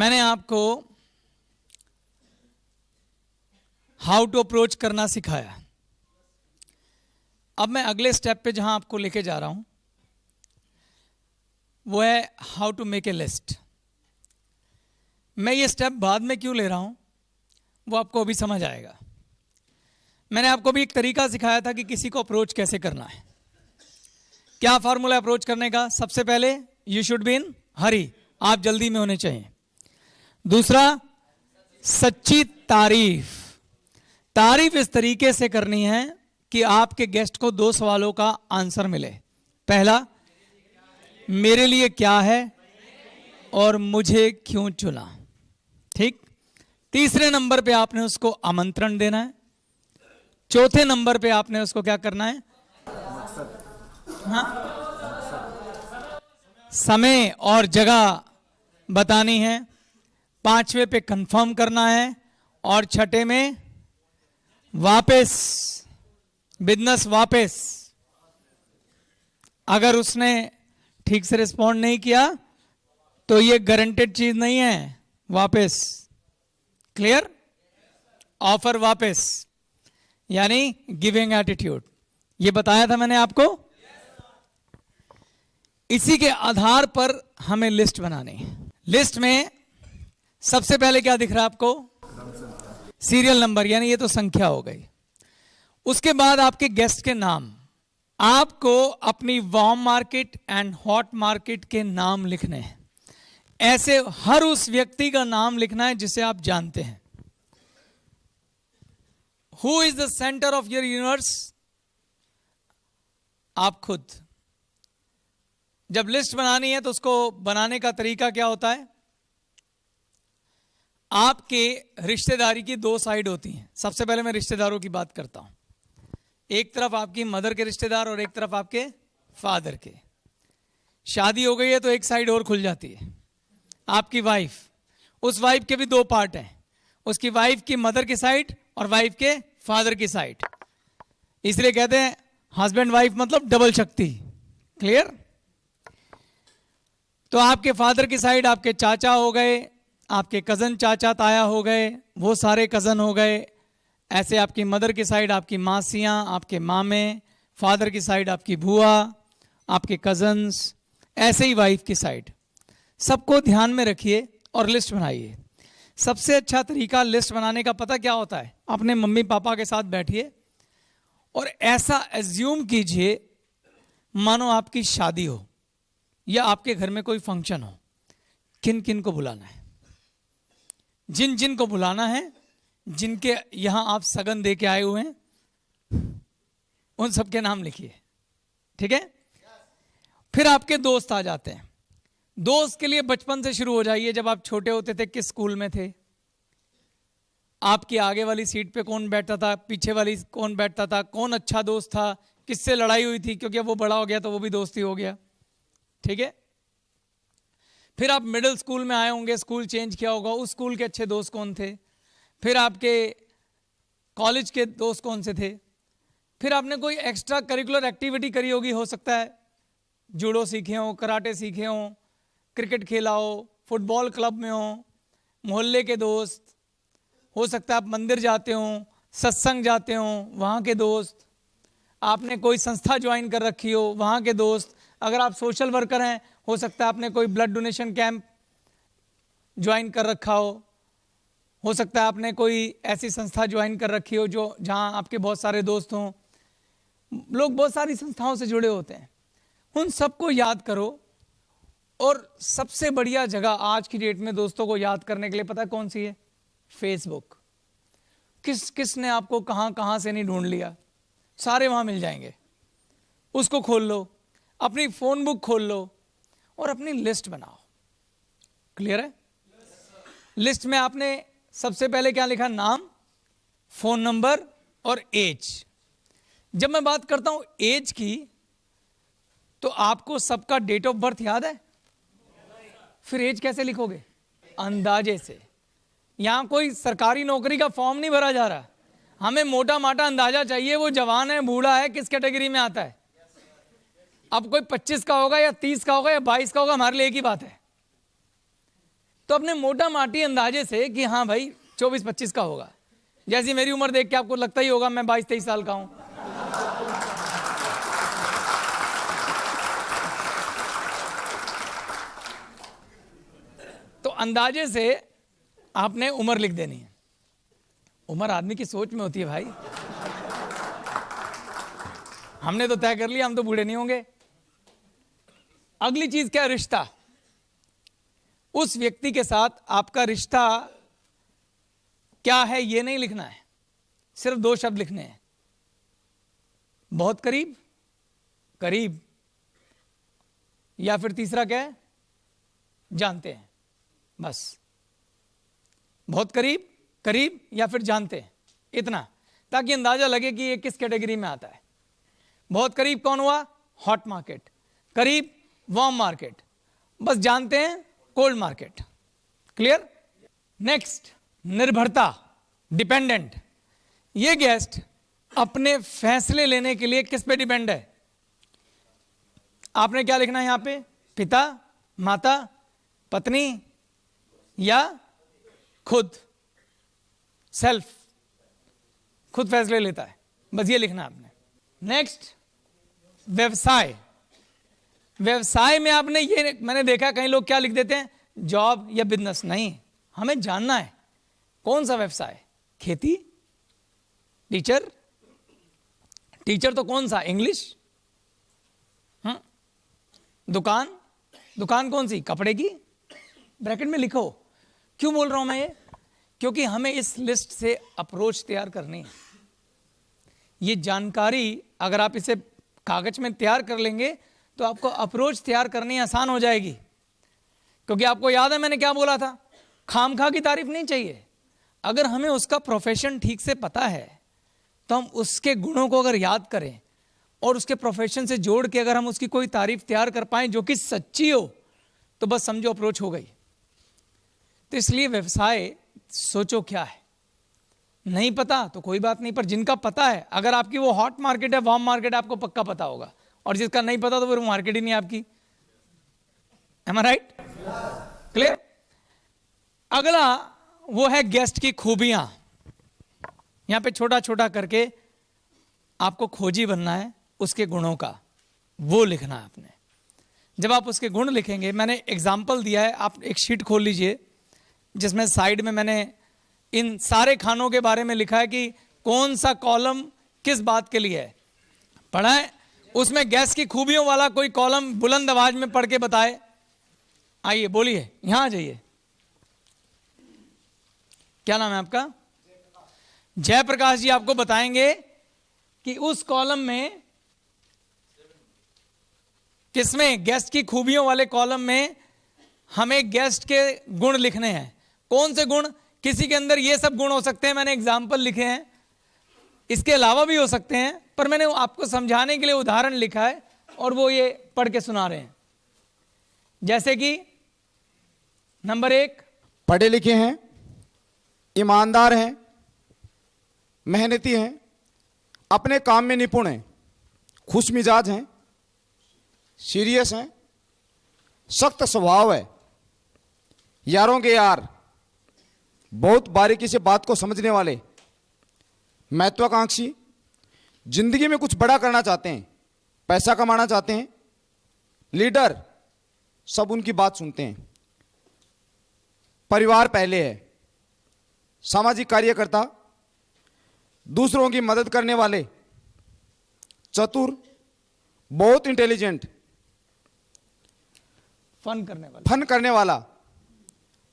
मैंने आपको how to approach करना सिखाया। अब मैं अगले स्टेप पे जहां आपको लेके जा रहा हूं वो है how to make a list. मैं ये स्टेप बाद में क्यों ले रहा हूं वो आपको अभी समझ आएगा। मैंने आपको भी एक तरीका सिखाया था कि किसी को अप्रोच कैसे करना है। क्या फॉर्मूला अप्रोच करने का? सबसे पहले यू शुड बी इन हरी, आप जल्दी में होने चाहिए। दूसरा, सच्ची तारीफ। तारीफ इस तरीके से करनी है कि आपके गेस्ट को 2 सवालों का आंसर मिले। पहला, मेरे लिए क्या है और मुझे क्यों चुना। ठीक। तीसरे नंबर पे आपने उसको आमंत्रण देना है। चौथे नंबर पे आपने उसको क्या करना है? हाँ, समय और जगह बतानी है। 5वें पे कंफर्म करना है और 6ठे में वापस बिजनेस वापस। अगर उसने ठीक से रिस्पॉन्ड नहीं किया तो ये गारंटेड चीज नहीं है, वापस। क्लियर? ऑफर वापस, यानी गिविंग एटीट्यूड। ये बताया था मैंने आपको। इसी के आधार पर हमें लिस्ट बनानी है। लिस्ट में सबसे पहले क्या दिख रहा है आपको? सीरियल नंबर, यानी ये तो संख्या हो गई। उसके बाद आपके गेस्ट के नाम। आपको अपनी warm market and hot market के नाम लिखने हैं। ऐसे हर उस व्यक्ति का नाम लिखना है जिसे आप जानते हैं। Who is the centre of your universe? आप खुद। जब लिस्ट बनानी है तो उसको बनाने का तरीका क्या होता है? आपके रिश्तेदारी की 2 साइड होती हैं। सबसे पहले मैं रिश्तेदारों की बात करता हूं। एक तरफ आपकी मदर के रिश्तेदार और एक तरफ आपके फादर के। शादी हो गई है तो एक साइड और खुल जाती है, आपकी वाइफ। उस वाइफ के भी 2 पार्ट हैं, उसकी वाइफ की मदर की साइड और वाइफ के फादर की साइड। इसलिए कहते हैं हस्बैंड वाइफ मतलब डबल शक्ति। क्लियर? तो आपके फादर की साइड आपके चाचा हो गए, आपके कजन चाचा ताया हो गए, वो सारे कजन हो गए। ऐसे आपकी मदर की साइड आपकी मासियां, आपके मामे, फादर की साइड आपकी बुआ, आपके कजन्स, ऐसे ही वाइफ की साइड। सबको ध्यान में रखिए और लिस्ट बनाइए। सबसे अच्छा तरीका लिस्ट बनाने का पता क्या होता है? अपने मम्मी पापा के साथ बैठिए और ऐसा एज्यूम कीजिए मानो आपकी शादी हो या आपके घर में कोई फंक्शन हो। किन किन को बुलाना है, जिन जिन को बुलाना है, जिनके यहां आप सगन दे के आए हुए हैं, उन सबके नाम लिखिए। ठीक है? फिर आपके दोस्त आ जाते हैं। दोस्त के लिए बचपन से शुरू हो जाइए। जब आप छोटे होते थे किस स्कूल में थे? आपकी आगे वाली सीट पे कौन बैठता था, पीछे वाली कौन बैठता था, कौन अच्छा दोस्त था, किससे लड़ाई हुई थी, क्योंकि अब वो बड़ा हो गया तो वो भी दोस्ती हो गया। ठीक है? फिर आप मिडिल स्कूल में आए होंगे, स्कूल चेंज किया होगा, उस स्कूल के अच्छे दोस्त कौन थे। फिर आपके कॉलेज के दोस्त कौन से थे। फिर आपने कोई एक्स्ट्रा करिकुलर एक्टिविटी करी होगी, हो सकता है जूडो सीखे हो, कराटे सीखे हो, क्रिकेट खेला हो, फुटबॉल क्लब में हो, मोहल्ले के दोस्त। हो सकता है आप मंदिर जाते हो, सत्संग जाते हो, वहाँ के दोस्त। आपने कोई संस्था ज्वाइन कर रखी हो, वहाँ के दोस्त। अगर आप सोशल वर्कर हैं, हो सकता है आपने कोई ब्लड डोनेशन कैंप ज्वाइन कर रखा हो सकता है आपने कोई ऐसी संस्था ज्वाइन कर रखी हो जो जहां आपके बहुत सारे दोस्त हों। लोग बहुत सारी संस्थाओं से जुड़े होते हैं, उन सबको याद करो। और सबसे बढ़िया जगह आज की डेट में दोस्तों को याद करने के लिए पता है कौन सी है? फेसबुक। किसने आपको कहां कहां से नहीं ढूंढ लिया, सारे वहां मिल जाएंगे। उसको खोल लो, अपनी फोन बुक खोल लो और अपनी लिस्ट बनाओ। क्लियर है? लिस्ट में आपने सबसे पहले क्या लिखा? नाम, फोन नंबर और एज। जब मैं बात करता हूं एज की तो आपको सबका डेट ऑफ बर्थ याद है? फिर एज कैसे लिखोगे? अंदाजे से। यहां कोई सरकारी नौकरी का फॉर्म नहीं भरा जा रहा, हमें मोटा माटा अंदाजा चाहिए वो जवान है, बूढ़ा है, किस कैटेगरी में आता है। अब कोई 25 का होगा या 30 का होगा या 22 का होगा, हमारे लिए एक ही बात है। तो अपने मोटा माटी अंदाजे से कि हाँ भाई 24-25 का होगा। जैसी मेरी उम्र देख के आपको लगता ही होगा मैं 22-23 साल का हूं। तो अंदाजे से आपने उम्र लिख देनी है। उम्र आदमी की सोच में होती है भाई। हमने तो तय कर लिया हम तो बूढ़े नहीं होंगे। अगली चीज क्या? रिश्ता। उस व्यक्ति के साथ आपका रिश्ता क्या है ये नहीं लिखना है, सिर्फ 2 शब्द लिखने हैं। बहुत करीब, करीब, या फिर तीसरा क्या है? जानते हैं। बस बहुत करीब, करीब या फिर जानते हैं, इतना, ताकि अंदाजा लगे कि ये किस कैटेगरी में आता है। बहुत करीब कौन हुआ? Hot market. करीब वार्म मार्केट। बस जानते हैं कोल्ड मार्केट। क्लियर? नेक्स्ट, निर्भरता, डिपेंडेंट। ये गेस्ट अपने फैसले लेने के लिए किस पे डिपेंड है? आपने क्या लिखना है यहां पे? पिता, माता, पत्नी या खुद? सेल्फ, खुद फैसले लेता है, बस ये लिखना है आपने। नेक्स्ट, व्यवसाय। व्यवसाय में आपने ये, मैंने देखा कई लोग क्या लिख देते हैं? जॉब या बिजनेस। नहीं, हमें जानना है कौन सा व्यवसाय। खेती, टीचर, टीचर तो कौन सा? इंग्लिश। दुकान, दुकान कौन सी? कपड़े की। ब्रैकेट में लिखो। क्यों बोल रहा हूं मैं ये? क्योंकि हमें इस लिस्ट से अप्रोच तैयार करनी है। ये जानकारी अगर आप इसे कागज में तैयार कर लेंगे तो आपको अप्रोच तैयार करनी आसान हो जाएगी। क्योंकि आपको याद है मैंने क्या बोला था? खामखा की तारीफ नहीं चाहिए। अगर हमें उसका प्रोफेशन ठीक से पता है तो हम उसके गुणों को अगर याद करें और उसके प्रोफेशन से जोड़ के अगर हम उसकी कोई तारीफ तैयार कर पाएं जो कि सच्ची हो, तो बस समझो अप्रोच हो गई। तो इसलिए व्यवसाय सोचो क्या है। नहीं पता तो कोई बात नहीं, पर जिनका पता है, अगर आपकी वो हॉट मार्केट है, वार्म मार्केट है, आपको पक्का पता होगा। और जिसका नहीं पता तो फिर वो मार्केट ही नहीं आपकी। Am I right? क्लियर? अगला वो है गेस्ट की खूबियां। यहां पे छोटा छोटा करके आपको खोजी बनना है उसके गुणों का, वो लिखना है आपने। जब आप उसके गुण लिखेंगे, मैंने एग्जाम्पल दिया है, आप एक शीट खोल लीजिए जिसमें साइड में मैंने इन सारे खानों के बारे में लिखा है कि कौन सा कॉलम किस बात के लिए है। पढ़ा है? उसमें गैस की खूबियों वाला कोई कॉलम बुलंद आवाज में पढ़ के बताए। आइए बोलिए, यहां आ जाइए। क्या नाम है आपका? जयप्रकाश जी आपको बताएंगे कि उस कॉलम में, किसमें? गेस्ट की खूबियों वाले कॉलम में हमें गेस्ट के गुण लिखने हैं। कौन से गुण? किसी के अंदर ये सब गुण हो सकते हैं, मैंने एग्जाम्पल लिखे हैं, इसके अलावा भी हो सकते हैं, पर मैंने आपको समझाने के लिए उदाहरण लिखा है और वो ये पढ़ के सुना रहे हैं। जैसे कि नंबर 1, पढ़े लिखे हैं, ईमानदार हैं, मेहनती हैं, अपने काम में निपुण हैं, खुश मिजाज हैं, सीरियस हैं, सख्त स्वभाव है, यारों के यार, बहुत बारीकी से बात को समझने वाले, महत्वाकांक्षी, जिंदगी में कुछ बड़ा करना चाहते हैं, पैसा कमाना चाहते हैं, लीडर, सब उनकी बात सुनते हैं, परिवार पहले है, सामाजिक कार्यकर्ता, दूसरों की मदद करने वाले, चतुर, बहुत इंटेलिजेंट, फन करने वाला,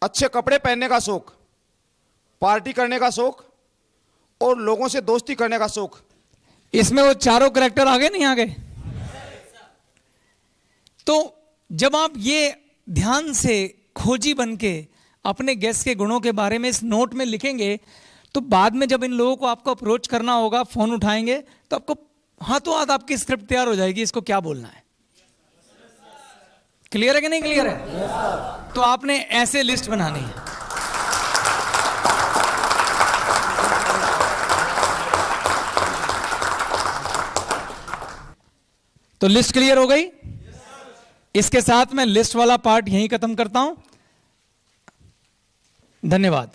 अच्छे कपड़े पहनने का शौक, पार्टी करने का शौक और लोगों से दोस्ती करने का शौक। इसमें वो चारों कैरेक्टर आ गए नहीं? आ गए। तो जब आप ये ध्यान से खोजी बन के अपने गेस्ट के गुणों के बारे में इस नोट में लिखेंगे, तो बाद में जब इन लोगों को आपको अप्रोच करना होगा, फोन उठाएंगे, तो आपको हाथों हाथ आपकी स्क्रिप्ट तैयार हो जाएगी, इसको क्या बोलना है। क्लियर है कि नहीं क्लियर है? तो आपने ऐसे लिस्ट बनानी है। तो लिस्ट क्लियर हो गई? इसके साथ मैं लिस्ट वाला पार्ट यहीं खत्म करता हूं। धन्यवाद।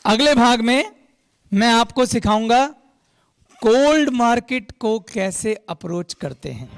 अगले भाग में मैं आपको सिखाऊंगा कोल्ड मार्केट को कैसे अप्रोच करते हैं।